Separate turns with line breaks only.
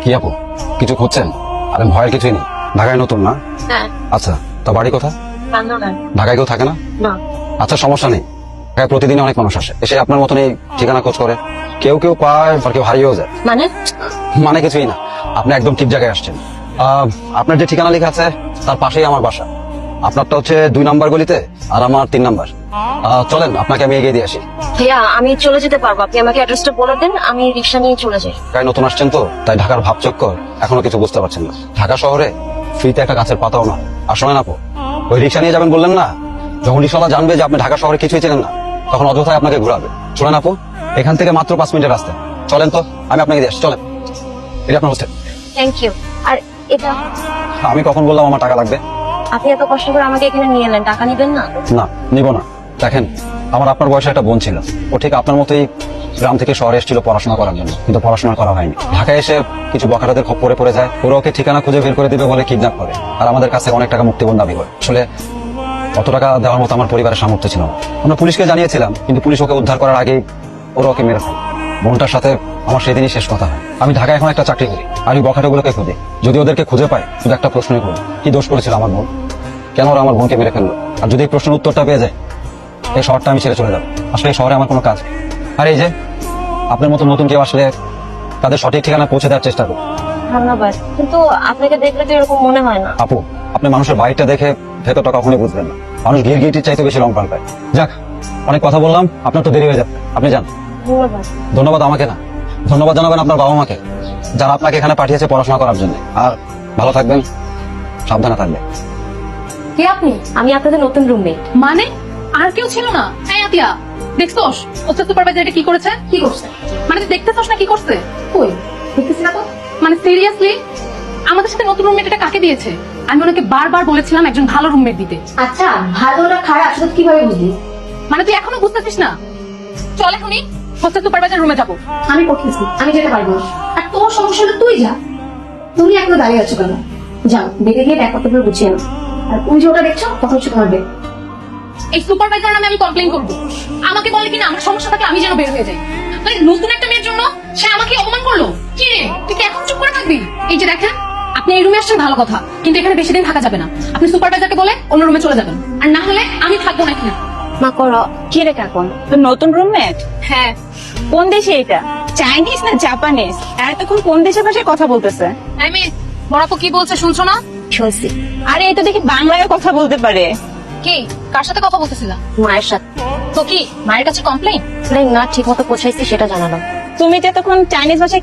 কি আপু কিছু খুঁজছেন? আরে ভয়ের কিছুই নেই, ঢাকায় নতুন না?
হ্যাঁ।
আচ্ছা, তো বাড়ি কোথায়?
বান্দরবান।
ঢাকায় কেউ থাকে না?
না।
আচ্ছা সমস্যা নেই, ঢাকায় প্রতিদিন অনেক মানুষ আসে, এসে আপনার মতন এই ঠিকানা খোঁজ করে, কেউ কেউ পায় আর কেউ হারিয়েও যায়।
মানে?
মানে কিছুই না, আপনি একদম ঠিক জায়গায় আসছেন। আপনার যে ঠিকানা লেখা আছে তার পাশেই আমার বাসা। আপনারটা হচ্ছে 2 নাম্বার গলিতে আর আমার 3 নাম্বার। চলেন আপনাকে আমি এগিয়ে দিয়ে আসি।
ভাইয়া আমি চলে যেতে পারবো, আপনি আমাকে অ্যাড্রেসটা বলে দেন, আমি রিক্সা নিয়ে চলে যাই।
ঢাকায় নতুন আসছেন তো তাই ঢাকার ভাবচক্কর এখনো কিছু বুঝতে পারছেন না। ঢাকা শহরে ফ্রিতে একটা গাছের পাতাও না। আর শোনেন আপু, ওই রিক্সা নিয়ে যাবেন বললেন না, যখন রিক্সাওয়ালা জানবে যে আপনি ঢাকা শহরে কিছুই চেনেন না তখন অযথায় আপনাকে ঘুরাবে। শোনেন আপু, এখান থেকে মাত্র 5 মিনিটের রাস্তা, চলেন তো আমি আপনাকে দিয়ে আসি, চলেন। এটা আপনার হোস্টেল।
Thank you. আর এটা
আমি কখন বললাম আমার টাকা লাগবে?
আপনি এত কষ্ট করে আমাকে এখানে নিয়ে এলেন, টাকা নিবেন না?
না, নিব না। দেখেন, আমার আপনার বয়সে একটা বোন ছিল, ও ঠিক আপনার মতোই গ্রাম থেকে শহরে এসেছিল পড়াশোনা করার জন্য, কিন্তু পড়াশোনা করা হয়নি। ঢাকায় এসে কিছু বখাটাদের খপ্পরে পড়ে যায়, ওরা ওকে ঠিকানা খুঁজে বের করে দিবে বলে কিডন্যাপ করে, আর আমাদের কাছে অনেক টাকা মুক্তিপণ দাবি করে। আসলে অত টাকা দেওয়ার মতো আমার পরিবারের সামর্থ্য ছিল না। আমরা পুলিশকে জানিয়েছিলাম, কিন্তু পুলিশ ওকে উদ্ধার করার আগেই ওরা ওকে মেরে ফেলে। বোনটার সাথে আমার সেদিনই শেষ কথা হয়। আমি ঢাকায় এখন একটা চাকরি করি আর এই বখাটাগুলোকে খুঁজি। যদি ওদেরকে খুঁজে পাই, শুধু একটা প্রশ্নই করি, কি দোষ করেছিল আমার বোন? কেন ওরা আমার বোনকে মেরে ফেললো? আর যদি এই প্রশ্নের উত্তরটা পেয়ে যায়, এই শহরটা আমি ছেড়ে চলে যাবো। আসলে এই শহরে আমার কোনো কাজ নেই। আর এই যে আপনার মতো নতুন কেউ আসলে তাদের সঠিক ঠিকানা পৌঁছে দেওয়ার চেষ্টা করুন।
ধন্যবাদ, কিন্তু আপনাকে দেখলে তো এরকম মনে হয় না।
আপু, আপনি মানুষের বাইকটা দেখে ভেতরটা কখনোই বুঝবেন না। মানুষ গিরগিটির চাইতে বেশি রং পান পায়। যাক, অনেক কথা বললাম, আপনার তো দেরি হয়ে যাবে, আপনি যান।
ধন্যবাদ।
ধন্যবাদ আমাকে না, ধন্যবাদ জানাবেন আপনার বাবা মাকে, যারা আপনাকে এখানে পাঠিয়েছে পড়াশোনা করার জন্য। আর ভালো থাকবেন, সাবধানে থাকবেন।
কে আপনি?
আমি আপনাদের নতুন রুমমেট।
মানে আর কেউ ছিল না? হ্যাঁ আতিয়া, দেখছোস ওস্তাদ সুপারভাইজার এটা কি করেছে? কি করছে মানে তুই দেখতেছোস না কি করছে? কই দেখতেছি না তো। মানে সিরিয়াসলি আমাদের সাথে নতুন রুমমেট এটা কাকে দিয়েছে? আমি ওনাকে বারবার বলেছিলাম একজন ভালো রুমমেট দিতে।
আচ্ছা, ভালো না খারাপ সেটা কিভাবে বুঝলি?
মানে তুই এখনো বুঝতেছিস না? চল এখনই হোস্টেল সুপারভাইজার রুমে যাবো।
আমি করতেছি, আমি যেতে পারবো। আর তোর সমস্যাটা তুই যা, তুমি এখনো দাঁড়িয়ে আছো কেন? যাও দেখে গিয়ে ব্যাপারটা গুছিয়ে নাও। আর তুমি যে ওটা দেখছো তখন হচ্ছে তোমার ব্যাগ।
এই সুপারভাইজার নামে আমি কমপ্লেন করবো। আমাকে বলে কিনা আমার সমস্যা থাকলে আমি যেন বের হয়ে যাই। মানে নতুন একটা মেয়ের জন্য সে আমাকে অপমান করলো। কি রে, তুই কি এখন চুপ করে থাকবি? এই যে দেখেন, আপনি এই রুমে আসছেন ভালো কথা, কিন্তু এখানে বেশি দিন থাকা যাবে না। আপনি সুপারভাইজারকে বলে অন্য রুমে চলে যাবেন, আর না হলে আমি থাকবো না এখানে।
মা করো কি রে কাকুন?
তো নতুন রুমমেট?
হ্যাঁ।
কোন দেশে এটা? চাইনিজ না জাপানিজ? আর এতক্ষণ কোন দেশের ভাষায় কথা বলতেছে?
আই মিন বড়াপু কি বলছে শুনছো না?
শুনছি।
আরে এই তো দেখি বাংলায় কথা বলতে পারে।
কি কার সাথে কথা বলতেছিলাম?
মায়ের সাথে।
তো কি মায়ের কাছে কমপ্লেন?
না ঠিক মতো পৌঁছাইছি সেটা জানালাম।
তুমি তো এতক্ষণ চাইনিজ ভাষায়